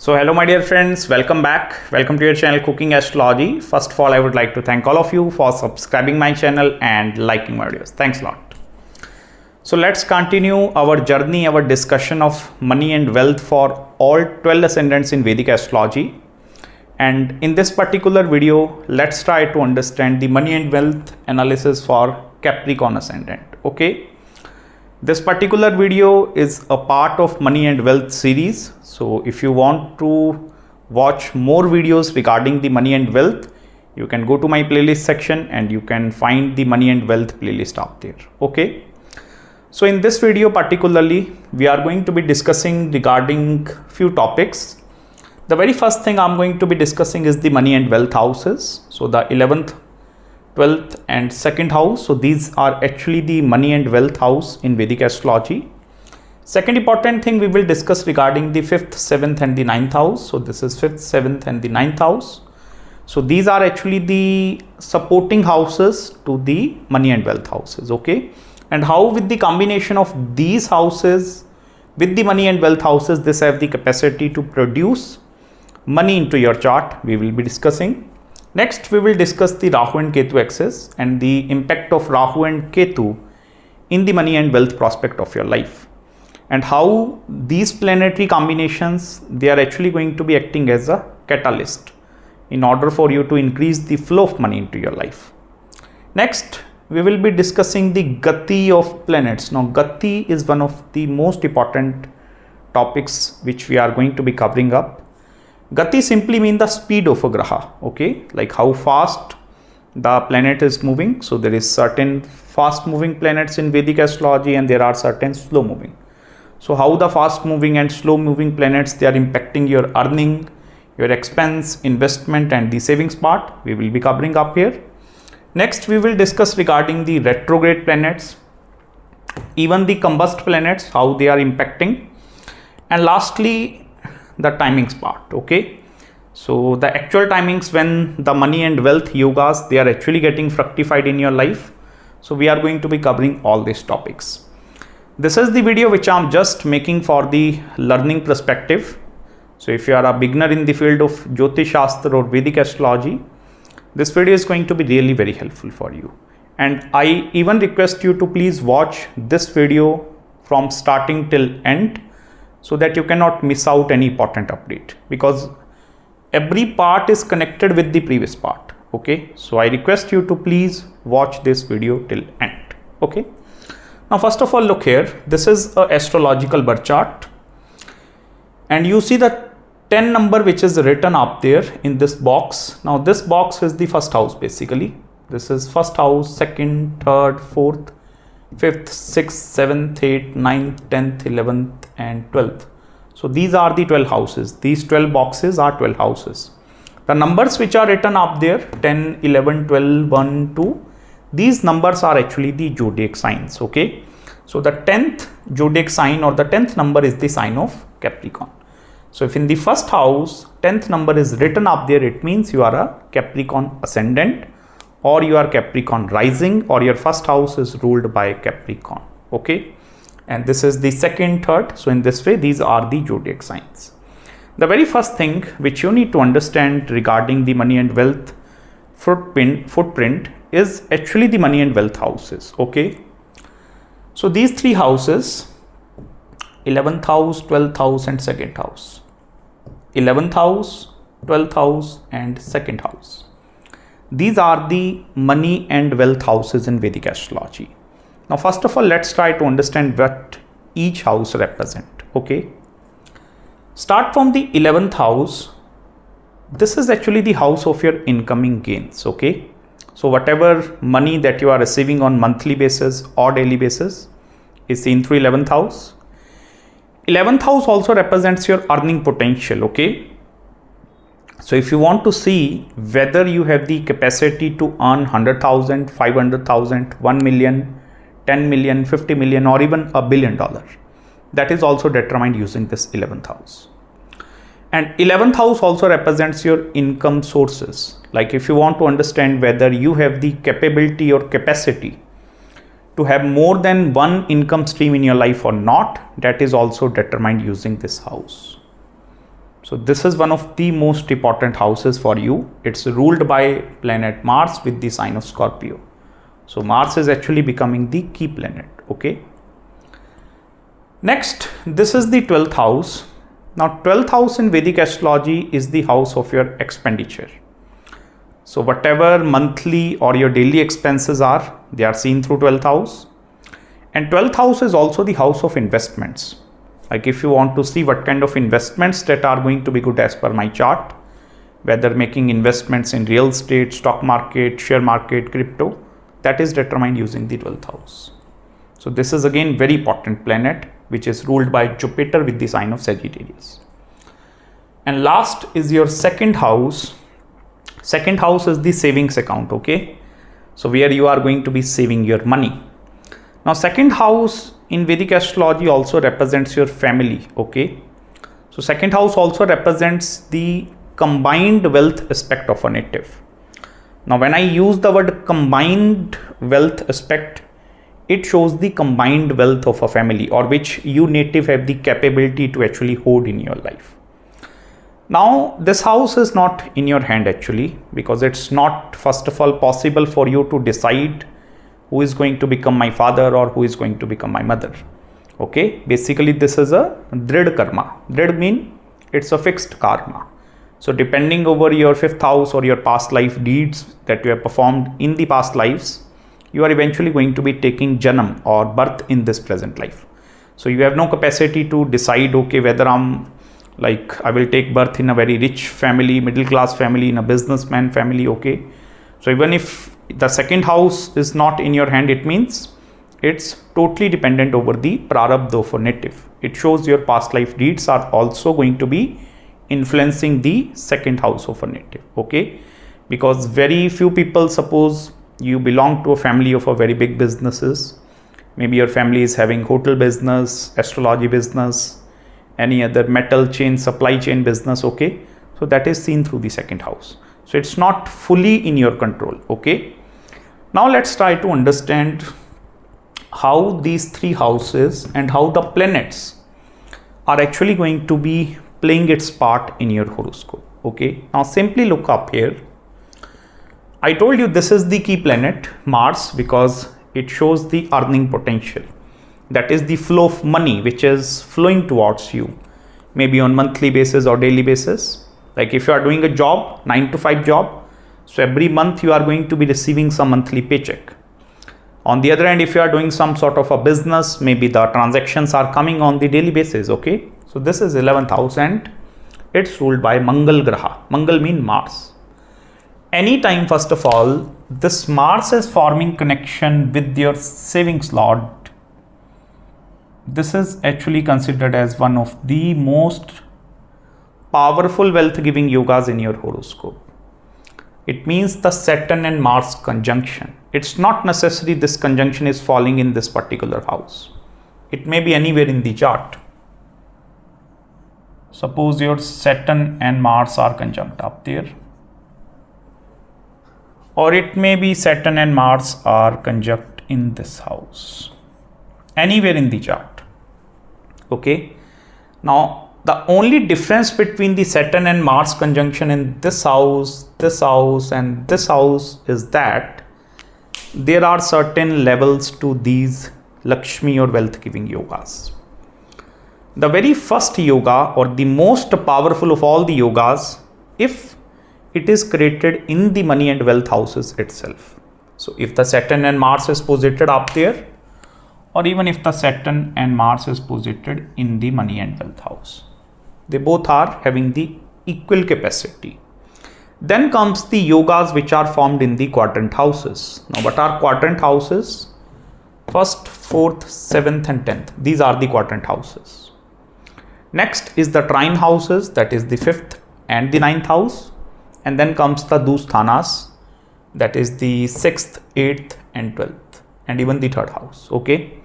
So hello my dear friends, welcome back. Welcome to your channel Cooking Astrology. First of all, I would like to thank all of you for subscribing my channel and liking my videos. Thanks a lot. So let's continue our journey, our discussion of money and wealth for all 12 ascendants in Vedic astrology. And in this particular video, let's try to understand the money and wealth analysis for Capricorn Ascendant. Okay. This particular video is a part of money and wealth series. So if you want to watch more videos regarding the money and wealth, you can go to my playlist section and you can find the money and wealth playlist up there. Okay. So in this video particularly, we are going to be discussing regarding few topics. The very first thing I'm going to be discussing is the money and wealth houses. So the 11th, 12th and 2nd house. So these are actually the money and wealth house in Vedic astrology. Second important thing we will discuss regarding the 5th, 7th and the 9th house. So this is 5th, 7th and the 9th house. So these are actually the supporting houses to the money and wealth houses. Okay. And how with the combination of these houses with the money and wealth houses, this have the capacity to produce money into your chart, we will be discussing. Next, we will discuss the Rahu and Ketu axis and the impact of Rahu and Ketu in the money and wealth prospect of your life, and how these planetary combinations, they are actually going to be acting as a catalyst in order for you to increase the flow of money into your life. Next, we will be discussing the Gati of planets. Now, Gati is one of the most important topics which we are going to be covering up. Gati simply means the speed of a graha, okay, like how fast the planet is moving. So there is certain fast moving planets in Vedic astrology and there are certain slow moving. So how the fast moving and slow moving planets, they are impacting your earning, your expense, investment and the savings part, we will be covering up here. Next, we will discuss regarding the retrograde planets, even the combust planets, how they are impacting, and lastly the timings part. Okay, so the actual timings when the money and wealth yogas, they are actually getting fructified in your life. So we are going to be covering all these topics. This is the video which I'm just making for the learning perspective. So if you are a beginner in the field of Jyotish Shastra or Vedic astrology, this video is going to be really very helpful for you. And I even request you to please watch this video from starting till end, so that you cannot miss out any important update, because every part is connected with the previous part. Okay, so I request you to please watch this video till end. Okay, now first of all, look here, this is a astrological birth chart and you see the 10 number which is written up there in this box. Now this box is the first house basically. This is first house, second, third, fourth, 5th, 6th, 7th, 8th, 9th, 10th, 11th and 12th. So these are the 12 houses. These 12 boxes are 12 houses. The numbers which are written up there, 10, 11, 12, 1, 2, these numbers are actually the zodiac signs. Okay, so the 10th zodiac sign or the 10th number is the sign of Capricorn. So if in the first house 10th number is written up there, it means you are a Capricorn ascendant or you are Capricorn rising, or your first house is ruled by Capricorn. Okay, and this is the second, third. So in this way, these are the zodiac signs. The very first thing which you need to understand regarding the money and wealth footprint is actually the money and wealth houses. Okay, so these three houses, 11th house, 12th house and 2nd house, 11th house, 12th house and 2nd house. These are the money and wealth houses in Vedic astrology. Now, first of all, let's try to understand what each house represent. Okay, start from the 11th house. This is actually the house of your incoming gains. Okay, so whatever money that you are receiving on monthly basis or daily basis is seen through 11th house. 11th house also represents your earning potential. Okay, so if you want to see whether you have the capacity to earn 100,000, 500,000, 1 million, 10 million, 50 million or even $1 billion, that is also determined using this 11th house. And 11th house also represents your income sources. Like if you want to understand whether you have the capability or capacity to have more than one income stream in your life or not, that is also determined using this house. So this is one of the most important houses for you. It's ruled by planet Mars with the sign of Scorpio. So Mars is actually becoming the key planet. Okay. Next, this is the 12th house. Now 12th house in Vedic astrology is the house of your expenditure. So whatever monthly or your daily expenses are, they are seen through 12th house. And 12th house is also the house of investments. Like if you want to see what kind of investments that are going to be good as per my chart, whether making investments in real estate, stock market, share market, crypto, that is determined using the 12th house. So this is again very important planet which is ruled by Jupiter with the sign of Sagittarius. And last is your second house. Second house is the savings account. Okay. So where you are going to be saving your money. Now second house in Vedic astrology also represents your family. Okay. So second house also represents the combined wealth aspect of a native. Now when I use the word combined wealth aspect, it shows the combined wealth of a family or which you native have the capability to actually hold in your life. Now this house is not in your hand actually, because it's not first of all possible for you to decide who is going to become my father or who is going to become my mother. Okay, basically this is a drid karma. Drid mean it's a fixed karma. So depending over your 5th house or your past life deeds that you have performed in the past lives, you are eventually going to be taking janam or birth in this present life. So you have no capacity to decide, okay, whether I will take birth in a very rich family, middle class family, in a businessman family. Okay. So even if the second house is not in your hand, it means it's totally dependent over the prarabdha of a native. It shows your past life deeds are also going to be influencing the second house of a native. Okay. Because very few people, suppose you belong to a family of a very big businesses. Maybe your family is having hotel business, astrology business, any other metal chain, supply chain business. Okay. So that is seen through the second house. So it's not fully in your control. Okay. Now let's try to understand how these three houses and how the planets are actually going to be playing its part in your horoscope. Okay. Now simply look up here. I told you this is the key planet, Mars, because it shows the earning potential. That is the flow of money which is flowing towards you, maybe on monthly basis or daily basis. Like if you are doing a job, 9 to 5 job, so every month you are going to be receiving some monthly paycheck. On the other hand, if you are doing some sort of a business, maybe the transactions are coming on the daily basis. Okay. So this is 11th house and it's ruled by Mangal Graha. Mangal means Mars. Anytime, first of all, this Mars is forming connection with your savings lord, this is actually considered as one of the most powerful wealth giving yogas in your horoscope. It means the Saturn and Mars conjunction. It's not necessary this conjunction is falling in this particular house. It may be anywhere in the chart. Suppose your Saturn and Mars are conjunct up there. Or it may be Saturn and Mars are conjunct in this house, anywhere in the chart. Okay. Now, the only difference between the Saturn and Mars conjunction in this house and this house is that there are certain levels to these Laxmi or wealth giving yogas. The very first yoga or the most powerful of all the yogas, if it is created in the money and wealth houses itself. So if the Saturn and Mars is posited up there, or even if the Saturn and Mars is posited in the money and wealth house, they both are having the equal capacity. Then comes the yogas which are formed in the quadrant houses. Now what are quadrant houses? 1st, 4th, 7th and 10th. These are the quadrant houses. Next is the trine houses, that is the 5th and the 9th house. And then comes the dusthanas, that is the 6th, 8th and 12th and even the 3rd house. Okay.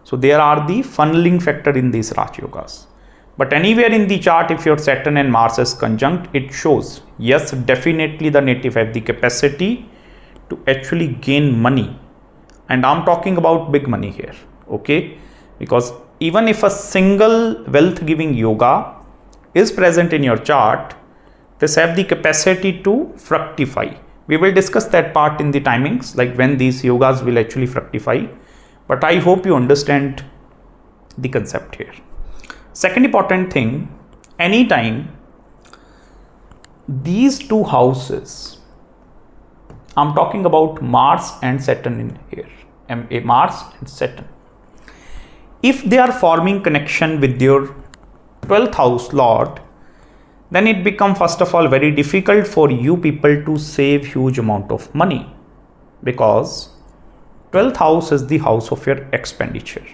So there are the funneling factor in these RajYogas. But anywhere in the chart, if your Saturn and Mars is conjunct, it shows, yes, definitely the native have the capacity to actually gain money. And I'm talking about big money here. Okay. Because even if a single wealth giving yoga is present in your chart, this have the capacity to fructify. We will discuss that part in the timings, like when these yogas will actually fructify. But I hope you understand the concept here. Second important thing, anytime these two houses, I'm talking about Mars and Saturn in here, Mars and Saturn. If they are forming connection with your 12th house Lord, then it becomes first of all very difficult for you people to save huge amount of money, because 12th house is the house of your expenditure.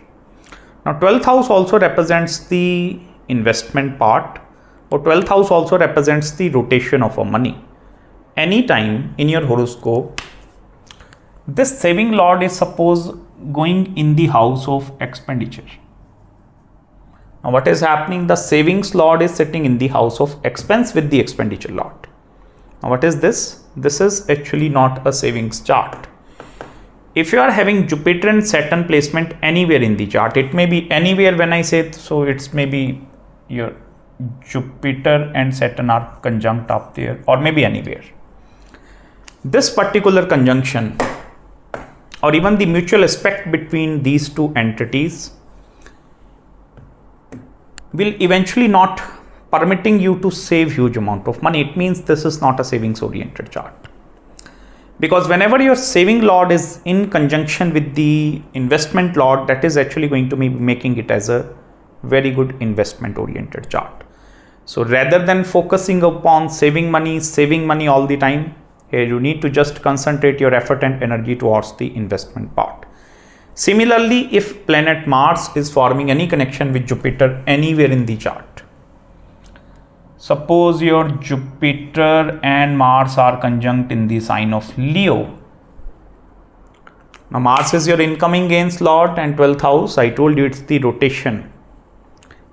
Now 12th house also represents the investment part, or 12th house also represents the rotation of our money. Anytime in your horoscope, this saving lord is suppose going in the house of expenditure. Now what is happening? The savings lord is sitting in the house of expense with the expenditure lord. Now what is this? This is actually not a savings chart. If you are having Jupiter and Saturn placement anywhere in the chart, it may be anywhere. When I say so, it's maybe your Jupiter and Saturn are conjunct up there, or maybe anywhere. This particular conjunction, or even the mutual aspect between these two entities, will eventually not permitting you to save huge amount of money. It means this is not a savings oriented chart, because whenever your saving lord is in conjunction with the investment lord, that is actually going to be making it as a very good investment oriented chart. So rather than focusing upon saving money all the time, here you need to just concentrate your effort and energy towards the investment part. Similarly, if planet Mars is forming any connection with Jupiter anywhere in the chart, suppose your Jupiter and Mars are conjunct in the sign of Leo. Now Mars is your incoming gains lord and 12th house. I told you it's the rotation.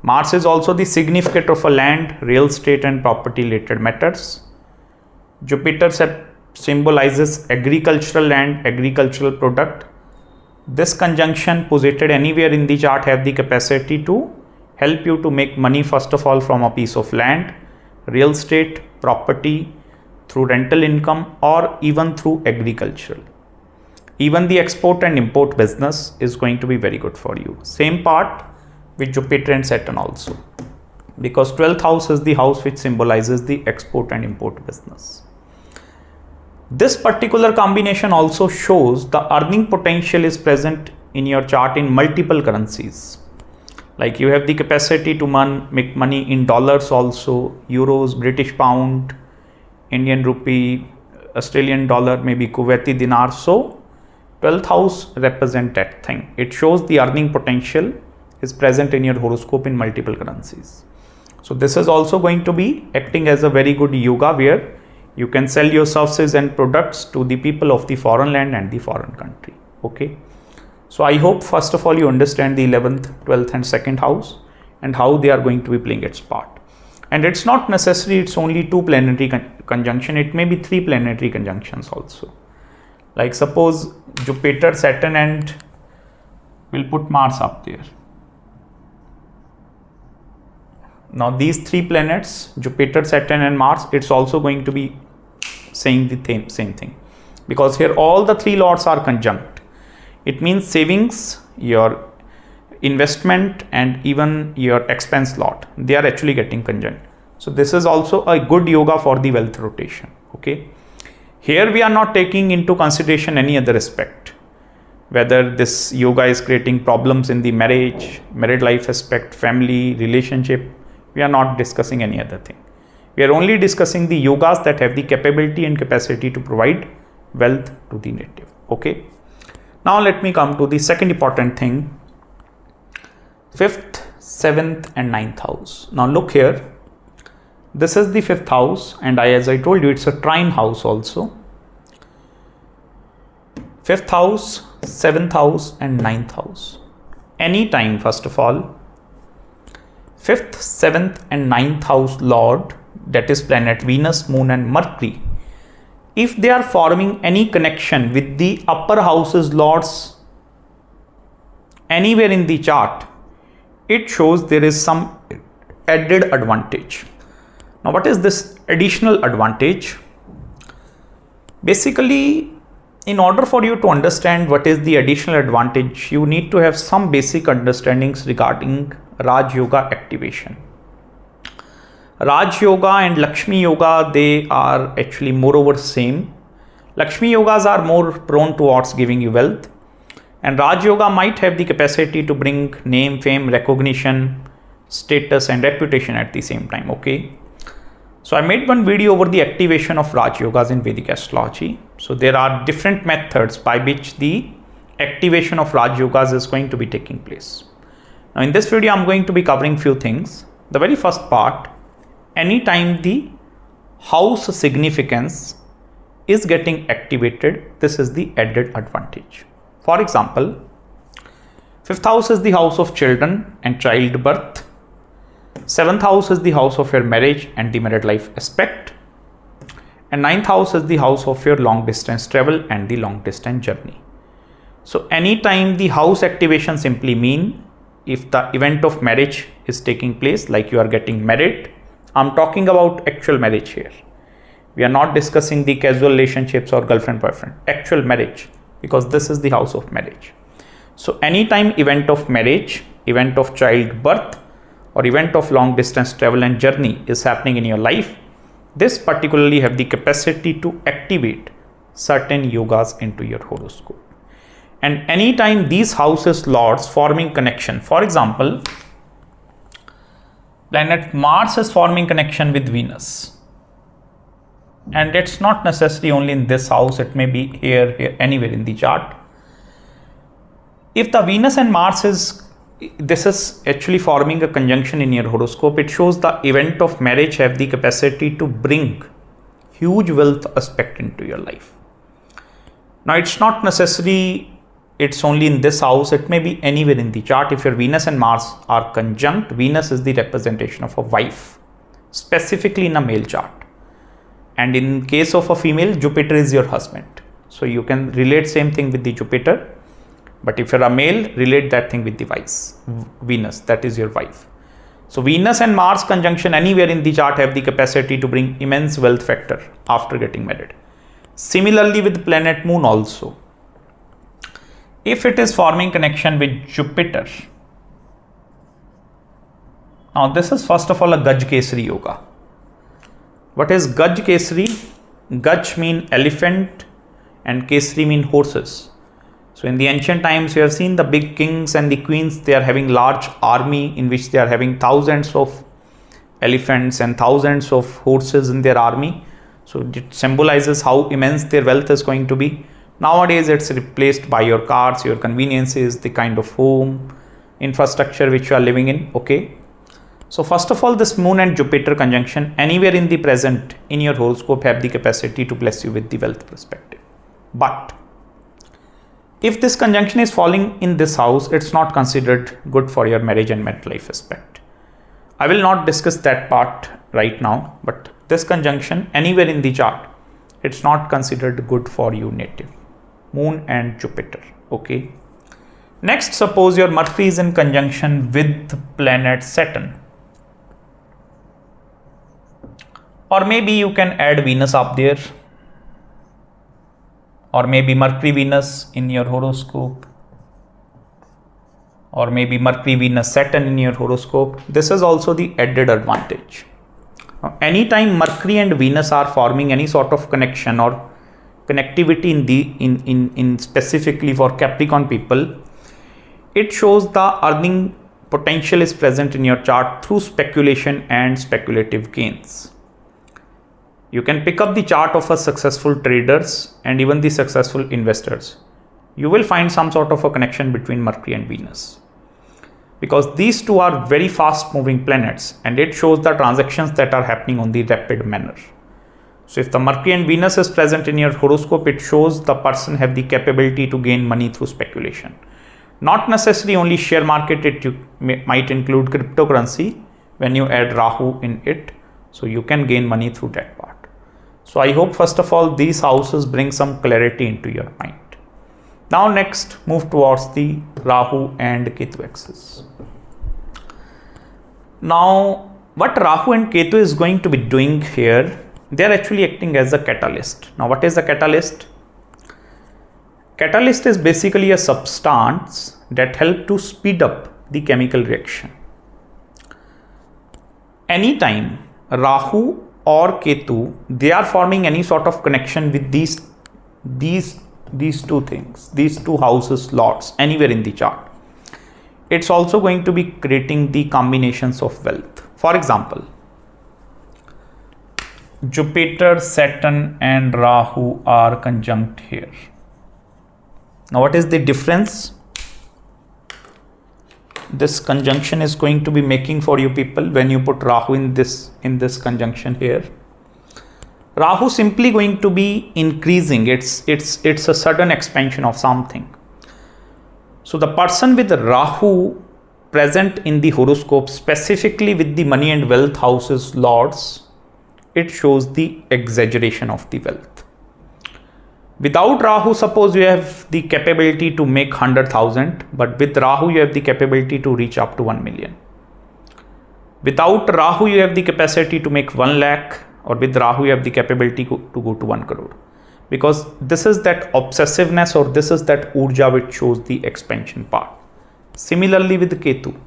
Mars is also the significant of a land, real estate and property related matters. Jupiter symbolizes agricultural land, agricultural product. This conjunction posited anywhere in the chart have the capacity to help you to make money first of all from a piece of land, real estate, property, through rental income, or even through agricultural. Even the export and import business is going to be very good for you. Same part with Jupiter and Saturn also, because 12th house is the house which symbolizes the export and import business. This particular combination also shows the earning potential is present in your chart in multiple currencies. Like you have the capacity to make money in dollars also, euros, British pound, Indian rupee, Australian dollar, maybe Kuwaiti dinar. So 12th house represent that thing. It shows the earning potential is present in your horoscope in multiple currencies. So this is also going to be acting as a very good yoga where you can sell your services and products to the people of the foreign land and the foreign country. Okay. So I hope first of all you understand the 11th, 12th and 2nd house and how they are going to be playing its part. And it's not necessary it's only 2 planetary conjunction. It may be 3 planetary conjunctions also. Like suppose Jupiter, Saturn and we'll put Mars up there. Now these 3 planets, Jupiter, Saturn and Mars, it's also going to be saying the same thing, because here all the 3 lords are conjunct. It means savings, your investment and even your expense lot, they are actually getting conjunct. So this is also a good yoga for the wealth rotation. Okay. Here we are not taking into consideration any other aspect, whether this yoga is creating problems in the married life aspect, family, relationship. We are not discussing any other thing. We are only discussing the yogas that have the capability and capacity to provide wealth to the native. Okay. Now let me come to the second important thing, 5th, 7th and 9th house. Now look here. This is the 5th house and as I told you, it's a trine house also. 5th house, 7th house and 9th house. Anytime, first of all, 5th, 7th and 9th house lord, that is planet Venus, Moon and Mercury, if they are forming any connection with the upper houses lords anywhere in the chart, it shows there is some added advantage. Now, what is this additional advantage? Basically, in order for you to understand what is the additional advantage, you need to have some basic understandings regarding RajYoga activation. RajYoga and Laxmi Yoga, they are actually moreover same. Laxmi Yogas are more prone towards giving you wealth, and RajYoga might have the capacity to bring name, fame, recognition, status and reputation at the same time. Okay. So I made one video over the activation of RajYogas in Vedic astrology. So there are different methods by which the activation of RajYogas is going to be taking place. Now in this video, I'm going to be covering few things. The very first part, anytime the house significance is getting activated, this is the added advantage. For example, 5th house is the house of children and childbirth. 7th house is the house of your marriage and the married life aspect. And 9th house is the house of your long distance travel and the long distance journey. So anytime the house activation simply mean if the event of marriage is taking place, like you are getting married, I'm talking about actual marriage here. We are not discussing the casual relationships or girlfriend boyfriend, actual marriage, because this is the house of marriage. So anytime event of marriage, event of childbirth or event of long distance travel and journey is happening in your life, this particularly have the capacity to activate certain yogas into your horoscope. And anytime these houses lords forming connection, for example, planet Mars is forming connection with Venus. And it's not necessarily only in this house, it may be here, anywhere in the chart. If the Venus and Mars this is actually forming a conjunction in your horoscope, it shows the event of marriage have the capacity to bring huge wealth aspect into your life. Now it's not necessarily it's only in this house, it may be anywhere in the chart. If your Venus and Mars are conjunct, Venus is the representation of a wife, specifically in a male chart. And in case of a female, Jupiter is your husband. So you can relate same thing with the Jupiter. But if you're a male, relate that thing with the Venus, that is your wife. So Venus and Mars conjunction anywhere in the chart have the capacity to bring immense wealth factor after getting married. Similarly with planet Moon also. If it is forming connection with Jupiter. Now this is first of all a Gaj Kesari Yoga. What is Gaj Kesari? Gaj mean elephant and Kesari mean horses. So in the ancient times, you have seen the big kings and the queens, they are having large army in which they are having thousands of elephants and thousands of horses in their army. So it symbolizes how immense their wealth is going to be. Nowadays, it's replaced by your cars, your conveniences, the kind of home, infrastructure which you are living in. Okay. So first of all, this Moon and Jupiter conjunction anywhere in the present in your horoscope have the capacity to bless you with the wealth perspective. But if this conjunction is falling in this house, it's not considered good for your marriage and married life aspect. I will not discuss that part right now, but this conjunction anywhere in the chart, it's not considered good for you native. Moon and Jupiter. Okay. Next, suppose your Mercury is in conjunction with planet Saturn. Or maybe you can add Venus up there. Or maybe Mercury Venus in your horoscope. Or maybe Mercury Venus Saturn in your horoscope. This is also the added advantage. Now, anytime Mercury and Venus are forming any sort of connection or connectivity in specifically for Capricorn people, it shows the earning potential is present in your chart through speculation and speculative gains. You can pick up the chart of a successful traders and even the successful investors. You will find some sort of a connection between Mercury and Venus, because these two are very fast moving planets and it shows the transactions that are happening on the rapid manner. So if the Mercury and Venus is present in your horoscope, it shows the person have the capability to gain money through speculation. Not necessarily only share market, it might include cryptocurrency when you add Rahu in it. So you can gain money through that part. So I hope first of all these houses bring some clarity into your mind. Now next, move towards the Rahu and Ketu axis. Now What Rahu and Ketu is going to be doing here, they are actually acting as a catalyst. Now, what is a catalyst? Catalyst is basically a substance that helps to speed up the chemical reaction. Anytime Rahu or Ketu, they are forming any sort of connection with these two things, these two houses, lots, anywhere in the chart, it's also going to be creating the combinations of wealth. For example, Jupiter, Saturn and Rahu are conjunct here. Now, what is the difference this conjunction is going to be making for you people when you put Rahu in this conjunction here? Rahu simply going to be increasing. It's a sudden expansion of something. So the person with Rahu present in the horoscope, specifically with the money and wealth houses lords, it shows the exaggeration of the wealth. Without Rahu, suppose you have the capability to make 100,000, but with Rahu you have the capability to reach up to 1 million. Without Rahu you have the capacity to make 1 lakh, or with Rahu you have the capability to go to 1 crore. Because this is that obsessiveness, or this is that urja which shows the expansion part. Similarly with Ketu.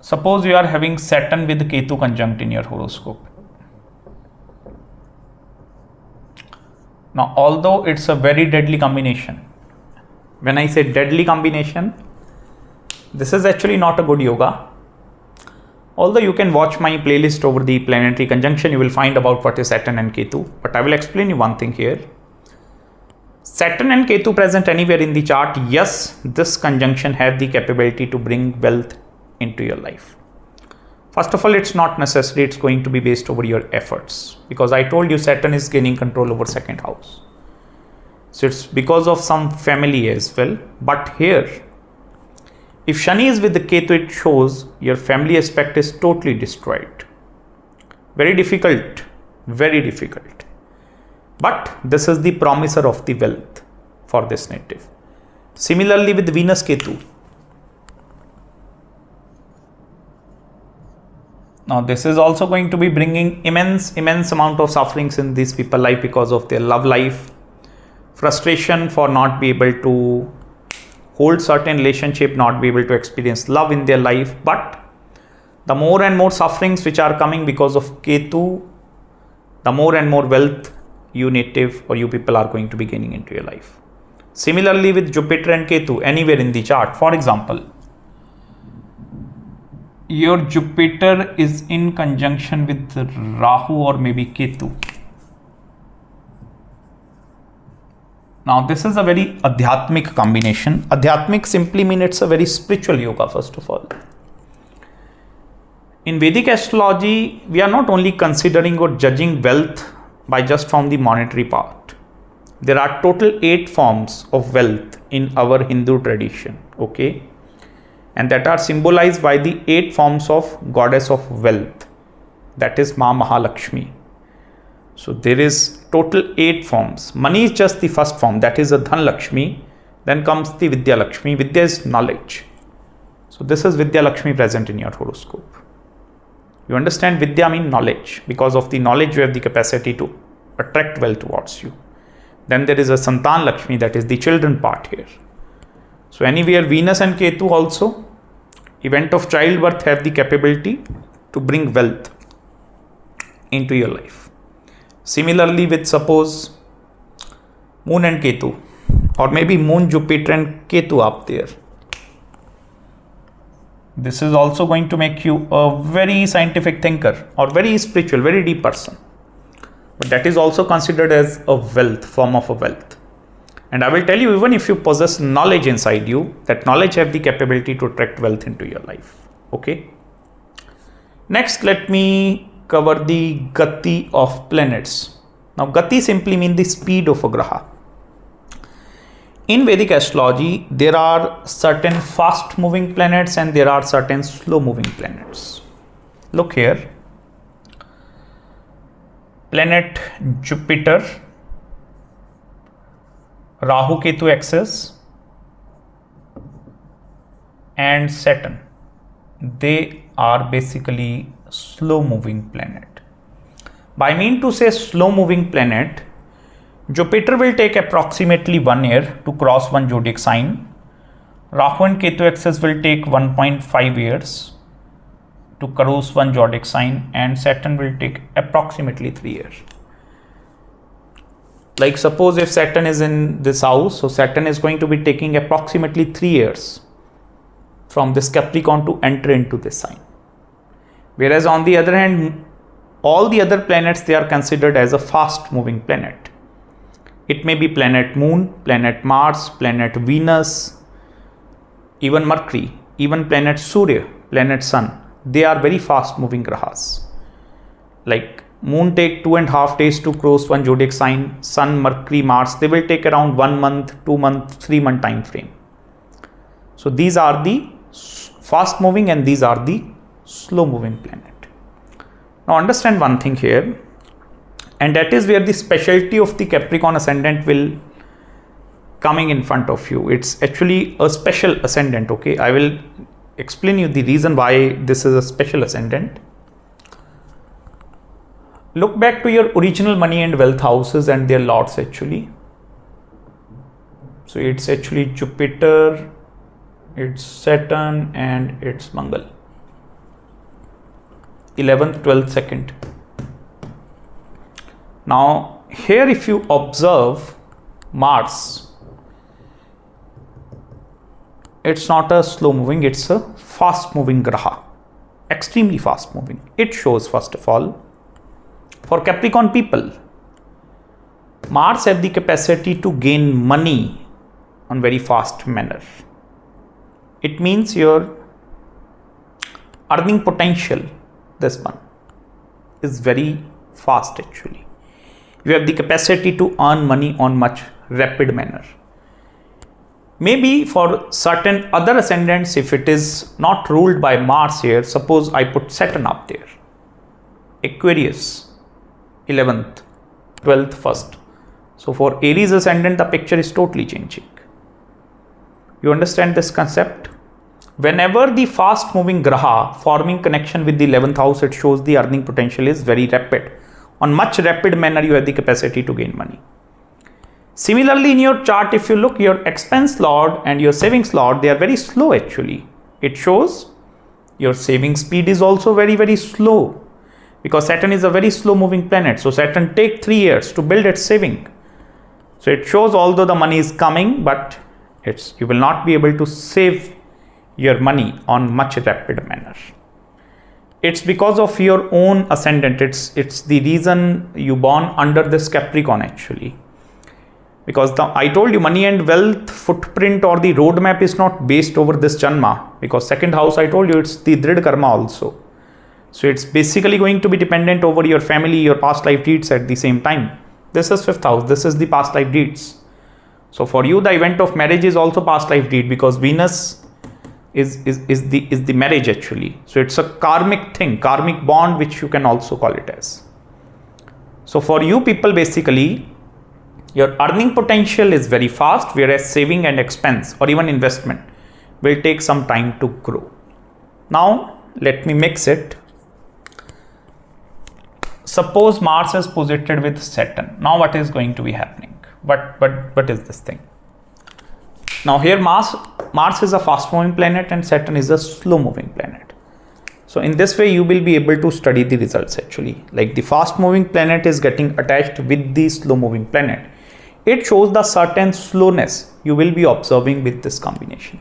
Suppose you are having Saturn with Ketu conjunct in your horoscope. Now, although it's a very deadly combination, when I say deadly combination, this is actually not a good yoga. Although you can watch my playlist over the planetary conjunction, you will find about what is Saturn and Ketu. But I will explain you one thing here. Saturn and Ketu present anywhere in the chart, yes, this conjunction have the capability to bring wealth into your life. First of all, it's not necessary, it's going to be based over your efforts, because I told you Saturn is gaining control over second house. So it's because of some family as well. But here, if Shani is with the Ketu, it shows your family aspect is totally destroyed. Very difficult, very difficult. But this is the promiser of the wealth for this native. Similarly with Venus Ketu. Now, this is also going to be bringing immense amount of sufferings in these people's life because of their love life, frustration for not be able to hold certain relationship, not be able to experience love in their life. But the more and more sufferings which are coming because of Ketu, the more and more wealth you native or you people are going to be gaining into your life. Similarly with Jupiter and Ketu anywhere in the chart, for example, your Jupiter is in conjunction with Rahu or maybe Ketu. Now, this is a very adhyatmic combination. Adhyatmic simply means it's a very spiritual yoga, first of all. In Vedic astrology, we are not only considering or judging wealth by just from the monetary part. There are total 8 forms of wealth in our Hindu tradition, okay? And that are symbolized by the 8 forms of goddess of wealth, that is Ma Mahalakshmi. So there is total 8 forms. Money is just the first form, that is a Dhan Lakshmi. Then comes the Vidya Lakshmi. Vidya is knowledge. So this is Vidya Lakshmi present in your horoscope. You understand, Vidya means knowledge. Because of the knowledge you have the capacity to attract wealth towards you. Then there is a Santan Lakshmi, that is the children part here. So anywhere Venus and Ketu also, event of childbirth have the capability to bring wealth into your life. Similarly with suppose Moon and Ketu, or maybe Moon, Jupiter and Ketu up there. This is also going to make you a very scientific thinker or very spiritual, very deep person. But that is also considered as a wealth, form of a wealth. And I will tell you, even if you possess knowledge inside you, that knowledge have the capability to attract wealth into your life. Okay. Next, let me cover the Gati of planets. Now, Gati simply means the speed of a graha. In Vedic astrology, there are certain fast moving planets and there are certain slow moving planets. Look here. Planet Jupiter, Rahu Ketu axis and Saturn, they are basically slow moving planet. By mean to say slow moving planet, Jupiter will take approximately 1 year to cross one zodiac sign. Rahu and Ketu axis will take 1.5 years to cross one zodiac sign, and Saturn will take approximately 3 years. Like suppose if Saturn is in this house, so Saturn is going to be taking approximately 3 years from this Capricorn to enter into this sign. Whereas on the other hand, all the other planets, they are considered as a fast moving planet. It may be planet Moon, planet Mars, planet Venus, even Mercury, even planet Surya, planet Sun. They are very fast moving grahas. Like Moon take 2.5 days to cross one zodiac sign. Sun, Mercury, Mars, they will take around 1 month, 2 month, 3 month time frame. So these are the fast moving and these are the slow moving planet. Now understand one thing here, and that is where the specialty of the Capricorn Ascendant will coming in front of you. It's actually a special ascendant. Okay, I will explain you the reason why this is a special ascendant. Look back to your original money and wealth houses and their lords actually. So it's actually Jupiter, it's Saturn, and it's Mangal. 11th, 12th, 2nd. Now here if you observe Mars, it's not a slow moving, it's a fast moving graha, extremely fast moving. It shows first of all, for Capricorn people, Mars have the capacity to gain money on very fast manner. It means your earning potential, this one, is very fast actually. You have the capacity to earn money on much rapid manner. Maybe for certain other ascendants, if it is not ruled by Mars here, suppose I put Saturn up there, Aquarius, 11th, 12th, 1st. So for Aries ascendant, the picture is totally changing. You understand this concept? Whenever the fast moving graha forming connection with the 11th house, it shows the earning potential is very rapid. On much rapid manner, you have the capacity to gain money. Similarly, in your chart, if you look, your expense lord and your savings lord, they are very slow actually. It shows your saving speed is also very, very slow, because Saturn is a very slow moving planet. So Saturn take 3 years to build its saving. So it shows although the money is coming, but you will not be able to save your money on much rapid manner. It's because of your own ascendant. It's the reason you born under this Capricorn actually. Because I told you money and wealth footprint or the roadmap is not based over this Janma, because second house I told you it's the Drid Karma also. So it's basically going to be dependent over your family, your past life deeds at the same time. This is 5th house, this is the past life deeds. So for you the event of marriage is also past life deed, because Venus is the marriage actually. So it's a karmic thing, karmic bond, which you can also call it as. So for you people, basically your earning potential is very fast, whereas saving and expense or even investment will take some time to grow. Now let me mix it. Suppose Mars is posited with Saturn. Now what is going to be happening? What is this thing? Now here Mars is a fast moving planet and Saturn is a slow moving planet. So in this way you will be able to study the results actually. Like the fast moving planet is getting attached with the slow moving planet. It shows the certain slowness you will be observing with this combination.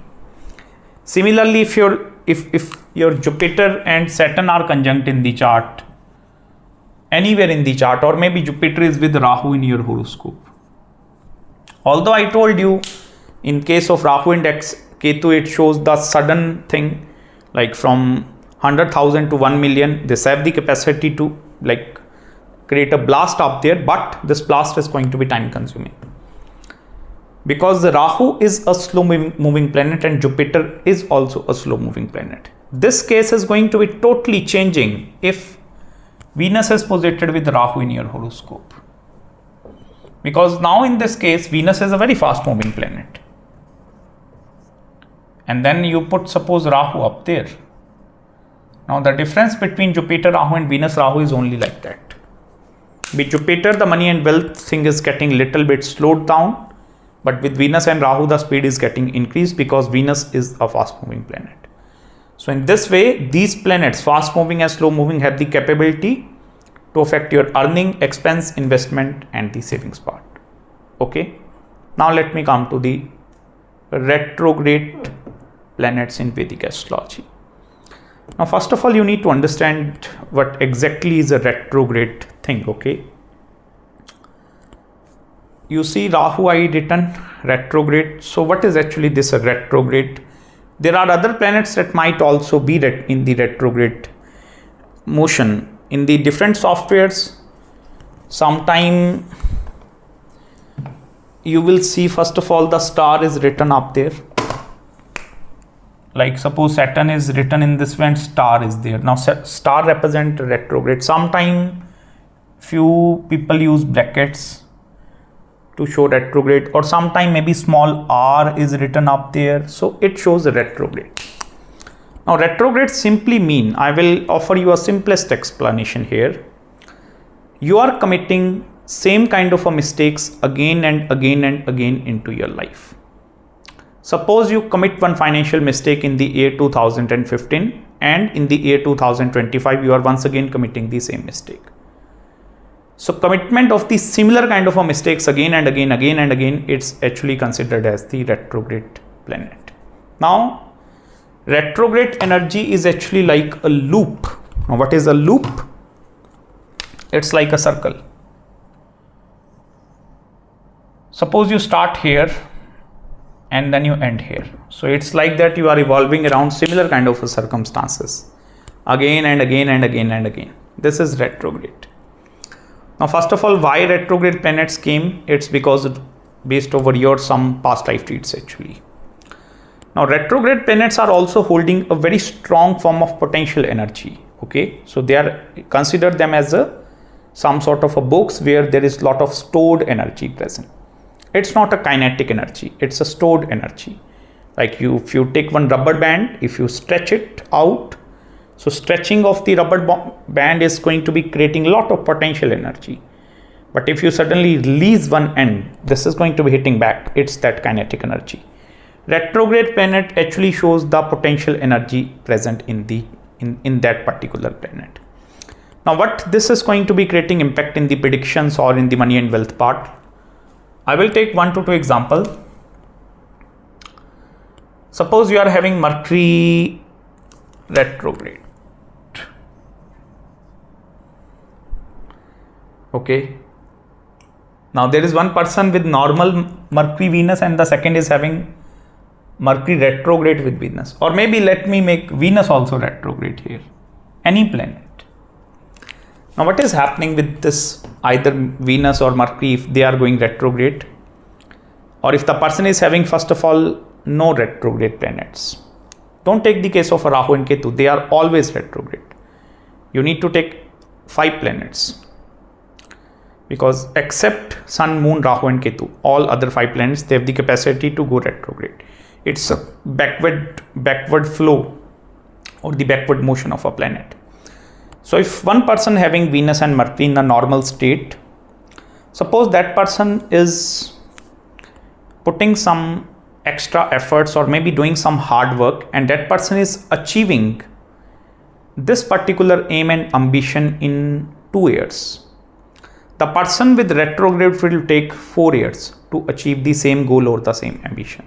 Similarly, if your Jupiter and Saturn are conjunct in the chart, anywhere in the chart, or maybe Jupiter is with Rahu in your horoscope. Although I told you in case of Rahu and Ketu, it shows the sudden thing, like from 100,000 to 1 million. They have the capacity to like create a blast up there, but this blast is going to be time consuming. Because the Rahu is a slow moving planet and Jupiter is also a slow moving planet. This case is going to be totally changing if Venus is posited with Rahu in your horoscope. Because now in this case, Venus is a very fast moving planet. And then you put suppose Rahu up there. Now the difference between Jupiter Rahu and Venus Rahu is only like that. With Jupiter, the money and wealth thing is getting little bit slowed down, but with Venus and Rahu, the speed is getting increased because Venus is a fast moving planet. So in this way, these planets, fast moving and slow moving, have the capability to affect your earning, expense, investment and the savings part. Okay. Now let me come to the retrograde planets in Vedic astrology. Now first of all, you need to understand what exactly is a retrograde thing. Okay. You see Rahu I written retrograde. So what is actually this a retrograde? There are other planets that might also be in the retrograde motion. In the different softwares, sometime you will see first of all the star is written up there. Like suppose Saturn is written in this way and star is there. Now star represent retrograde. Sometime few people use brackets to show retrograde, or sometime maybe small r is written up there. So it shows retrograde. Now retrograde simply mean, I will offer you a simplest explanation here. You are committing same kind of a mistakes again and again and again into your life. Suppose you commit one financial mistake in the year 2015 and in the year 2025 you are once again committing the same mistake. So commitment of the similar kind of a mistakes again and again, it's actually considered as the retrograde planet. Now retrograde energy is actually like a loop. Now what is a loop? It's like a circle. Suppose you start here and then you end here. So it's like that you are evolving around similar kind of circumstances again and again. This is retrograde. Now first of all, why retrograde planets came? It's because based over your some past life deeds actually. Now retrograde planets are also holding a very strong form of potential energy. Okay, so they are consider them as some sort of a box where there is lot of stored energy present. It's not a kinetic energy, it's a stored energy. Like if you take one rubber band, if you stretch it out, so stretching of the rubber band is going to be creating a lot of potential energy. But if you suddenly release one end, this is going to be hitting back. It's that kinetic energy. Retrograde planet actually shows the potential energy present in that particular planet. Now what this is going to be creating impact in the predictions or in the money and wealth part. I will take 1 to 2 example. Suppose you are having Mercury retrograde. Okay. Now there is one person with normal Mercury Venus and the second is having Mercury retrograde with Venus. Or maybe let me make Venus also retrograde here. Any planet. Now what is happening with this either Venus or Mercury if they are going retrograde, or if the person is having first of all no retrograde planets. Don't take the case of Rahu and Ketu, they are always retrograde. You need to take 5 planets because except Sun, Moon, Rahu and Ketu, all other 5 planets, they have the capacity to go retrograde. It's a backward flow or the backward motion of a planet. So if one person having Venus and Mercury in the normal state, suppose that person is putting some extra efforts or maybe doing some hard work and that person is achieving this particular aim and ambition in 2 years. The person with retrograde will take 4 years to achieve the same goal or the same ambition.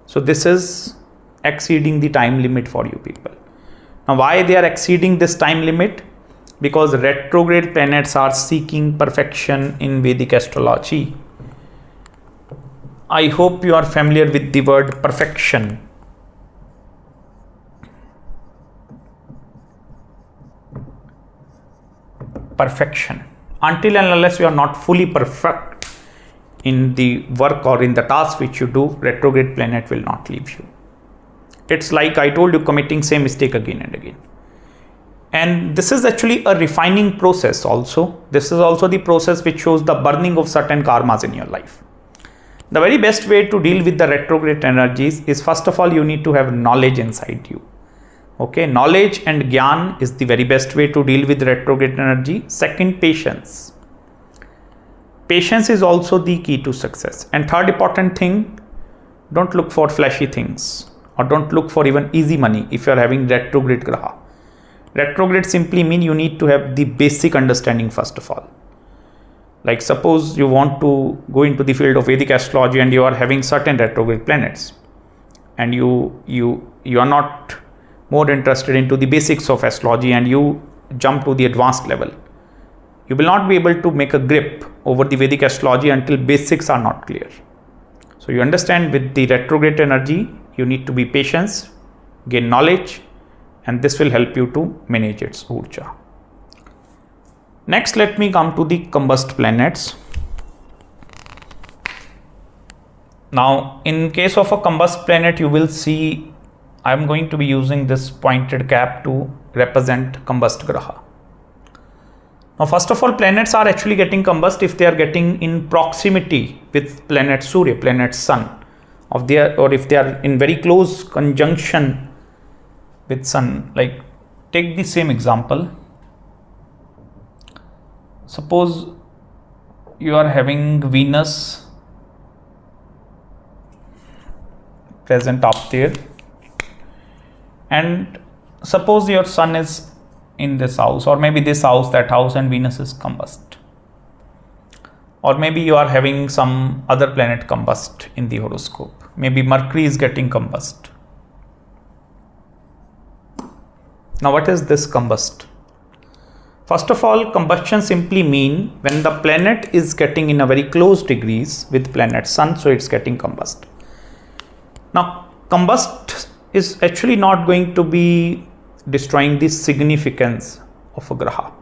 So this is exceeding the time limit for you people. Now why they are exceeding this time limit? Because retrograde planets are seeking perfection in Vedic astrology. I hope you are familiar with the word perfection. Perfection. Until and unless you are not fully perfect in the work or in the task which you do, retrograde planet will not leave you. It's like I told you, committing same mistake again and again. And this is actually a refining process also. This is also the process which shows the burning of certain karmas in your life. The very best way to deal with the retrograde energies is first of all, you need to have knowledge inside you. Okay, knowledge and gyan is the very best way to deal with retrograde energy. Second, patience. Patience is also the key to success. And third important thing, don't look for flashy things or don't look for even easy money if you are having retrograde graha. Retrograde simply mean you need to have the basic understanding first of all. Like suppose you want to go into the field of Vedic astrology and you are having certain retrograde planets and you are not more interested into the basics of astrology and you jump to the advanced level. You will not be able to make a grip over the Vedic astrology until basics are not clear. So you understand with the retrograde energy, you need to be patient, gain knowledge, and this will help you to manage its urja. Next, let me come to the combust planets. Now, in case of a combust planet, you will see I am going to be using this pointed cap to represent combust graha. Now, first of all, planets are actually getting combust if they are getting in proximity with planet Surya, planet Sun, or if they are in very close conjunction with Sun. Like take the same example. Suppose you are having Venus present up there, and suppose your Sun is in this house, or maybe this house, that house, and Venus is combust. Or maybe you are having some other planet combust in the horoscope. Maybe Mercury is getting combust. Now, what is this combust? First of all, combustion simply mean when the planet is getting in a very close degrees with planet Sun, so it's getting combust. Now, combust is actually not going to be destroying the significance of a graha.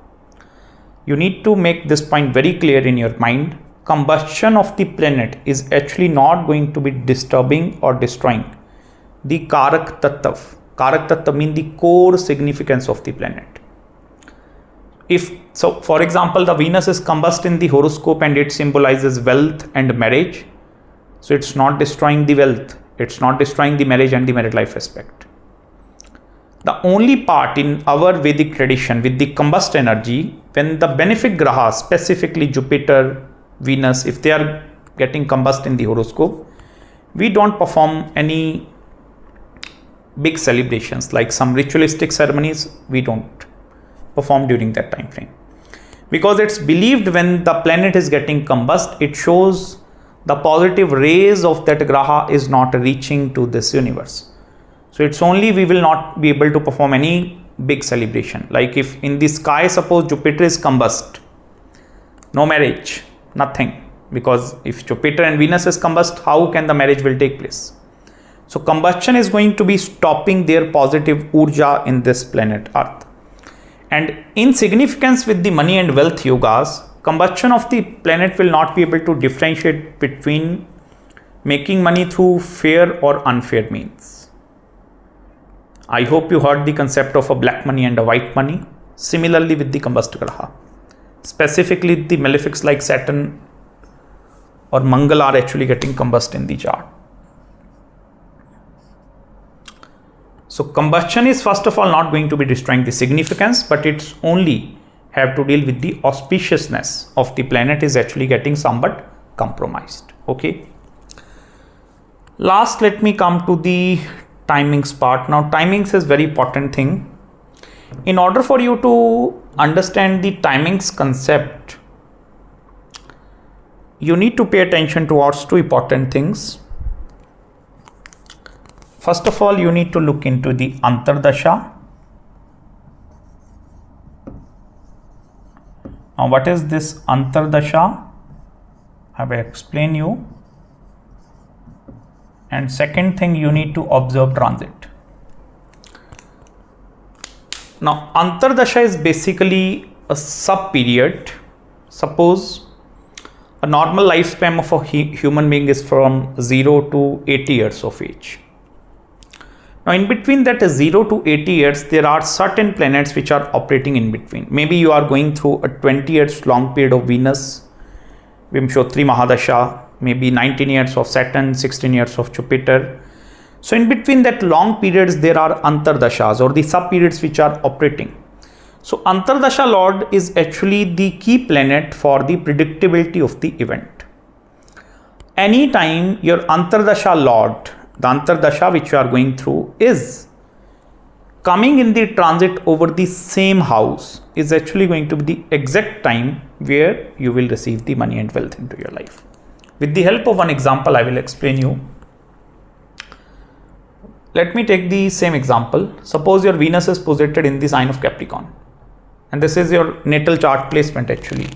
You need to make this point very clear in your mind. Combustion of the planet is actually not going to be disturbing or destroying the Karak Tattva. Karak Tattva means the core significance of the planet. So, for example, the Venus is combust in the horoscope and it symbolizes wealth and marriage. So, it's not destroying the wealth. It's not destroying the marriage and the married life aspect. The only part in our Vedic tradition with the combust energy, when the benefic graha, specifically Jupiter, Venus, if they are getting combust in the horoscope, we don't perform any big celebrations like some ritualistic ceremonies. We don't perform during that time frame, because it's believed when the planet is getting combust, it shows the positive rays of that graha is not reaching to this universe. So it's only we will not be able to perform any big celebration. Like if in the sky, suppose Jupiter is combust, no marriage, nothing, because if Jupiter and Venus is combust, how can the marriage will take place? So combustion is going to be stopping their positive urja in this planet Earth. And in significance with the money and wealth yogas, combustion of the planet will not be able to differentiate between making money through fair or unfair means. I hope you heard the concept of a black money and a white money. Similarly with the combust graha, specifically the malefics like Saturn or Mangal are actually getting combust in the chart. So combustion is first of all not going to be destroying the significance, but it's only have to deal with the auspiciousness of the planet is actually getting somewhat compromised. Okay. Last, let me come to the timings part. Now, timings is very important thing. In order for you to understand the timings concept, you need to pay attention towards two important things. First of all, you need to look into the Antardasha. Now, what is this Antardasha? I will explain you. And second thing, you need to observe transit. Now, Antardasha is basically a sub period. Suppose a normal lifespan of a human being is from 0 to 80 years of age. Now, in between that 0 to 80 years, there are certain planets which are operating in between. Maybe you are going through a 20 years long period of Venus, Vimshotri Mahadasha, maybe 19 years of Saturn, 16 years of Jupiter. So in between that long periods, there are antardashas or the sub periods which are operating. So antardasha lord is actually the key planet for the predictability of the event. Anytime your antardasha lord, the antardasha which you are going through, is coming in the transit over the same house, is actually going to be the exact time where you will receive the money and wealth into your life. With the help of one example, I will explain you. Let me take the same example. Suppose your Venus is posited in the sign of Capricorn, and this is your natal chart placement actually.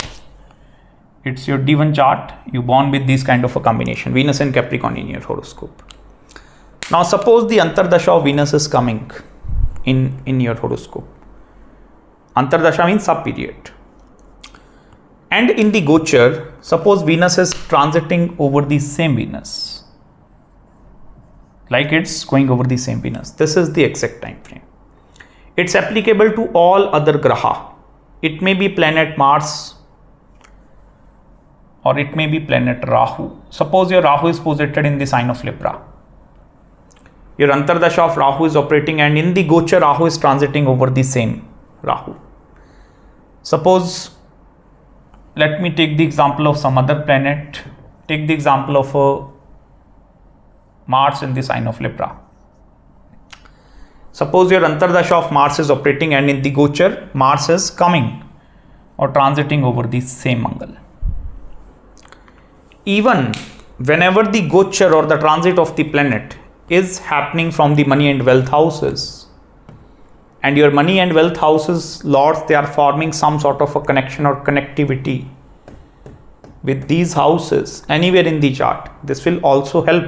It's your D1 chart. You born with this kind of a combination, Venus and Capricorn in your horoscope. Now suppose the antardasha of Venus is coming in your horoscope. Antardasha means sub period. And in the Gochar, suppose Venus is transiting over the same Venus. Like it's going over the same Venus. This is the exact time frame. It's applicable to all other graha. It may be planet Mars or it may be planet Rahu. Suppose your Rahu is posited in the sign of Libra. Your antardasha of Rahu is operating, and in the Gochar, Rahu is transiting over the same Rahu. Suppose, let me take the example of some other planet. Take the example of Mars in the sign of Libra. Suppose your antardasha of Mars is operating, and in the Gochar, Mars is coming or transiting over the same Mangal. Even whenever the Gochar or the transit of the planet is happening from the money and wealth houses, and your money and wealth houses lords, they are forming some sort of a connection or connectivity with these houses anywhere in the chart, this will also help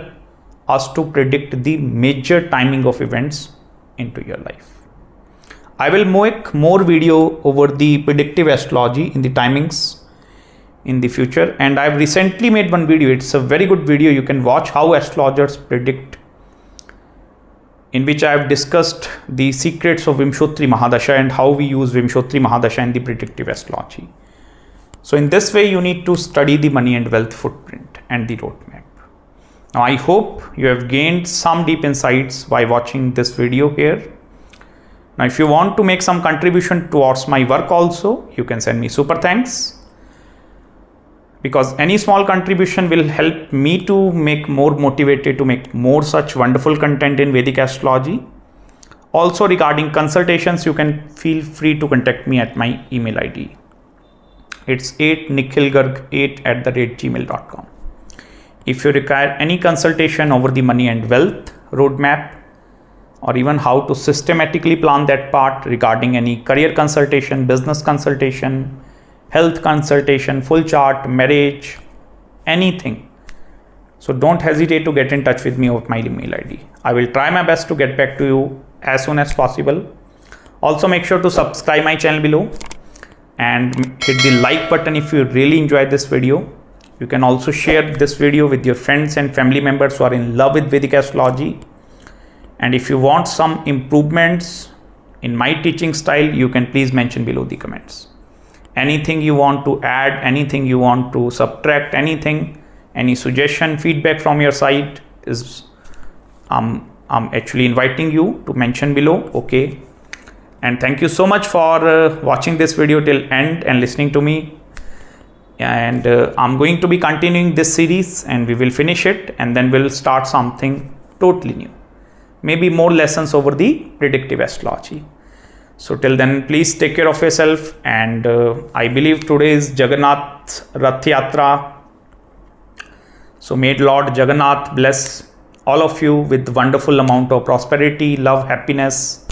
us to predict the major timing of events into your life. I will make more video over the predictive astrology in the timings in the future, and I've recently made one video. It's a very good video. You can watch how astrologers predict, in which I have discussed the secrets of Vimshotri Mahadasha and how we use Vimshotri Mahadasha in the predictive astrology. So in this way, you need to study the money and wealth footprint and the roadmap. Now, I hope you have gained some deep insights by watching this video here. Now, if you want to make some contribution towards my work also, you can send me super thanks, because any small contribution will help me to make more motivated to make more such wonderful content in Vedic astrology. Also regarding consultations, you can feel free to contact me at my email ID. It's 8nikhilgarg8@gmail.com. If you require any consultation over the money and wealth roadmap, or even how to systematically plan that part regarding any career consultation, business consultation, health consultation, full chart, marriage, anything, so don't hesitate to get in touch with me over my email ID. I will try my best to get back to you as soon as possible. Also, make sure to subscribe my channel below and hit the like button if you really enjoyed this video. You can also share this video with your friends and family members who are in love with Vedic astrology. And if you want some improvements in my teaching style, you can please mention below the comments. Anything you want to add, anything you want to subtract, anything, any suggestion, feedback from your side is, I'm actually inviting you to mention below. Okay. And thank you so much for watching this video till end and listening to me. And I'm going to be continuing this series, and we will finish it, and then we'll start something totally new. Maybe more lessons over the predictive astrology. So till then, please take care of yourself. And I believe today is Jagannath Rath Yatra. So may Lord Jagannath bless all of you with wonderful amount of prosperity, love, happiness,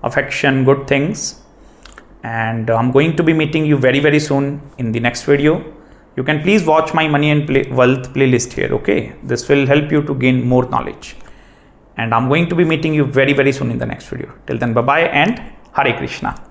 affection, good things. And I'm going to be meeting you very, very soon in the next video. You can please watch my money and wealth playlist here. Okay. This will help you to gain more knowledge. And I'm going to be meeting you very, very soon in the next video. Till then, bye-bye and Hare Krishna.